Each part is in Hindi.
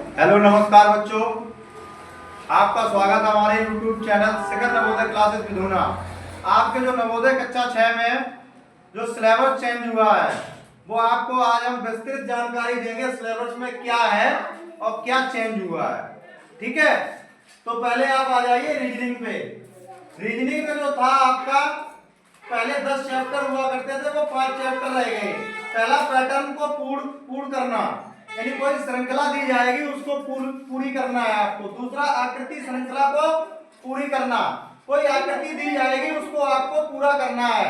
हेलो नमस्कार बच्चों, आपका स्वागत है हमारे YouTube चैनल शिखर नवोदय क्लासेस विधुना। आपके जो नवोदय कक्षा 6 में जो सिलेबस चेंज हुआ है वो आपको आज हम विस्तृत जानकारी देंगे। सिलेबस में क्या है और क्या चेंज हुआ है, ठीक है। तो पहले आप आ जाइए रीजनिंग पे। रीजनिंग में जो था आपका पहले 10 चैप्टर हुआ करते थे, वो 5 चैप्टर रह गए। पहला पैटर्न को पूर्ण करना, यानी कोई श्रृंखला दी जाएगी उसको पूरी करना है आपको। दूसरा आकृति श्रृंखला को पूरी करना, कोई आकृति दी जाएगी उसको आपको पूरा करना है।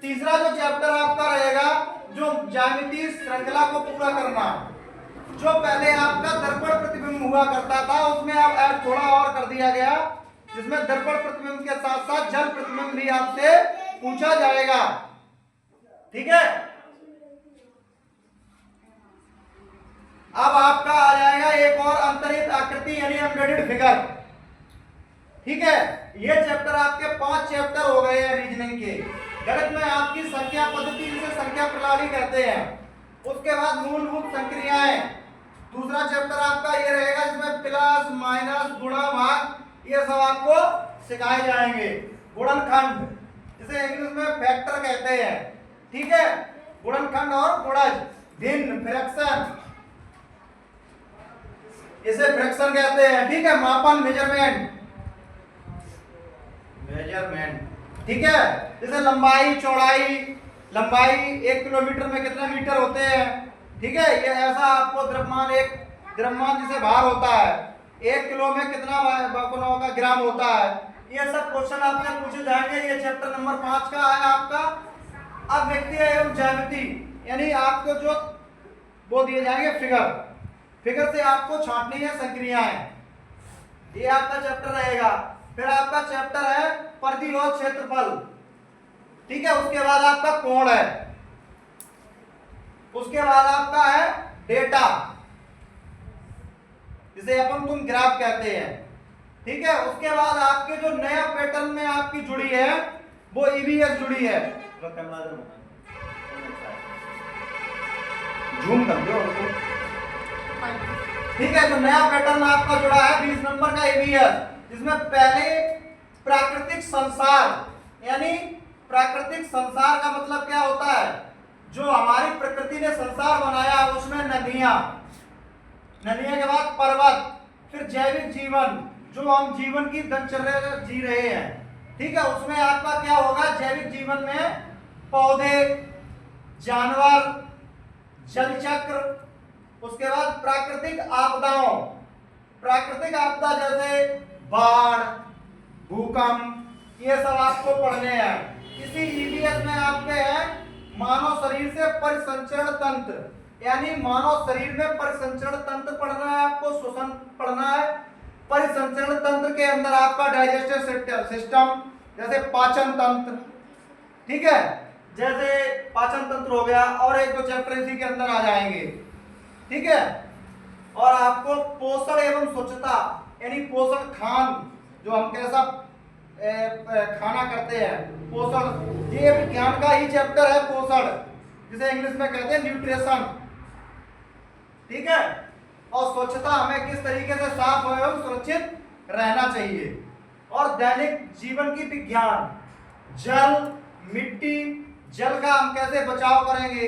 तीसरा जो चैप्टर आपका रहेगा जो ज्यामितीय श्रृंखला को पूरा करना। जो पहले आपका दर्पण प्रतिबिंब हुआ करता था उसमें अब ऐड थोड़ा और कर दिया गया, जिसमें दर्पण प्रतिबिंब के साथ साथ जल प्रतिबिंब भी आपसे पूछा जाएगा, ठीक है। अब आपका आ जाएगा एक और अंतरित आकृति यानी एम्बेडेड फिगर, ठीक है। ये चैप्टर आपके 5 चैप्टर हो गए हैं रीजनिंग के। गणित में आपकी संख्या पद्धति जिसे संख्या प्रणाली कहते हैं। उसके बाद मूलभूत संक्रियाएं, दूसरा चैप्टर आपका ये रहेगा जिसमें प्लस माइनस गुणा भाग ये सब आपको सिखाए जाएंगे। गुणनखंड जिसे इंग्लिश में फैक्टर कहते हैं, ठीक है। गुणनखंड और गुणज, भिन्न फ्रैक्शन इसे फ्रैक्शन कहते हैं, ठीक है। मापन मेजरमेंट, ठीक है। जैसे लंबाई चौड़ाई, लंबाई 1 किलोमीटर में कितने मीटर होते हैं, ठीक है। ये ऐसा आपको द्रव्यमान, एक द्रव्यमान जिसे भार होता है 1 किलो में कितना का ग्राम होता है, ये सब क्वेश्चन आपसे पूछे जाएंगे। ये चैप्टर नंबर 5 का है आपका। अब व्यक्ति एवं ज्यामिति, यानी आपको जो वो दिए जाएंगे फिगर से आपको छांटनी है संक्रियाएं, ये आपका चैप्टर रहेगा। फिर आपका चैप्टर है परिधि और क्षेत्रफल, ठीक है। उसके बाद आपका कोण है, उसके बाद आपका है डेटा जिसे अपन तुम ग्राफ कहते हैं, ठीक है। उसके बाद आपके जो नया पैटर्न में आपकी जुड़ी है वो ईवीएस जुड़ी है। जूम कर दो उसको, ठीक है। जो नया पैटर्न आपका जुड़ा है 20 नंबर का ईवीएस, जिसमें पहले प्राकृतिक संसार, यानी प्राकृतिक संसार का मतलब क्या होता है, जो हमारी प्रकृति ने संसार बनाया उसमें नदियां के बाद पर्वत, फिर जैविक जीवन जो हम जीवन की दिनचर्या जी रहे हैं, ठीक है। उसमें आपका क्या होगा, जैविक जीवन में पौधे, जानवर, जल चक्र। उसके बाद प्राकृतिक आपदाओं, प्राकृतिक आपदा जैसे बाढ़, भूकंप, ये सब आपको पढ़ने हैं। इसी ईवीएस में आपके हैं मानव शरीर से परिसंचरण तंत्र, यानी मानव शरीर में परिसंचरण तंत्र पढ़ना है आपको, श्वसन पढ़ना है। परिसंचरण तंत्र के अंदर आपका डाइजेस्टिव सिस्टम, जैसे पाचन तंत्र, ठीक है। जैसे पाचन तंत्र हो गया, और एक दो चैप्टर इसी के अंदर आ जाएंगे, ठीक है। और आपको पोषण एवं स्वच्छता, यानी पोषण खान, जो हम कैसा खाना करते हैं, पोषण, ये विज्ञान का ही चैप्टर है पोषण, जिसे इंग्लिश में कहते हैं न्यूट्रिशन, ठीक है। और स्वच्छता, हमें किस तरीके से साफ एवं सुरक्षित रहना चाहिए। और दैनिक जीवन की विज्ञान, जल, मिट्टी, जल का हम कैसे बचाव करेंगे,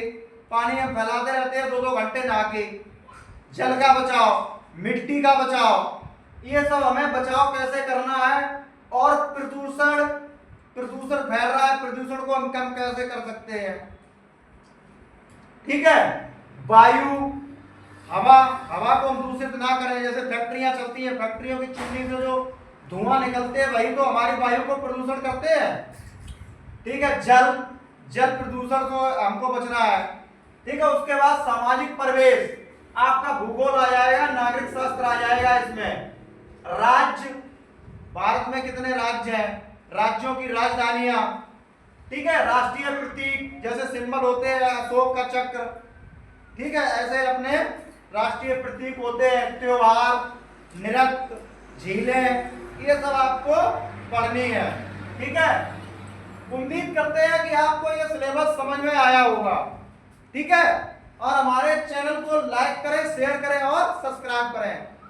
पानी हम फैलाते रहते हैं 2-2 घंटे नहा के, जल का बचाव, मिट्टी का बचाव, ये सब हमें बचाव कैसे करना है। और प्रदूषण फैल रहा है, प्रदूषण को हम कम कैसे कर सकते हैं, ठीक है। वायु, हवा को हम दूषित ना करें, जैसे फैक्ट्रियां चलती हैं, फैक्ट्रियों की चिमनी से जो धुआं निकलते हैं वही तो हमारी वायु को प्रदूषण करते हैं, ठीक है। जल प्रदूषण को हमको बचना है, ठीक है। उसके बाद सामाजिक परिवेश, आपका भूगोल आ जाएगा, नागरिक शास्त्र आ जाएगा इसमें। राज्य, भारत में कितने राज्य हैं, राज्यों की राजधानियां, ठीक है। राष्ट्रीय प्रतीक, जैसे सिंबल होते हैं अशोक का चक्र, ठीक है, ऐसे अपने राष्ट्रीय प्रतीक होते हैं। त्योहार, नृत्य, झीलें, ये सब आपको पढ़नी है, ठीक है। उम्मीद करते हैं कि आपको ये सिलेबस समझ में आया होगा, ठीक है। और हमारे चैनल को लाइक करें, शेयर करें और सब्सक्राइब करें।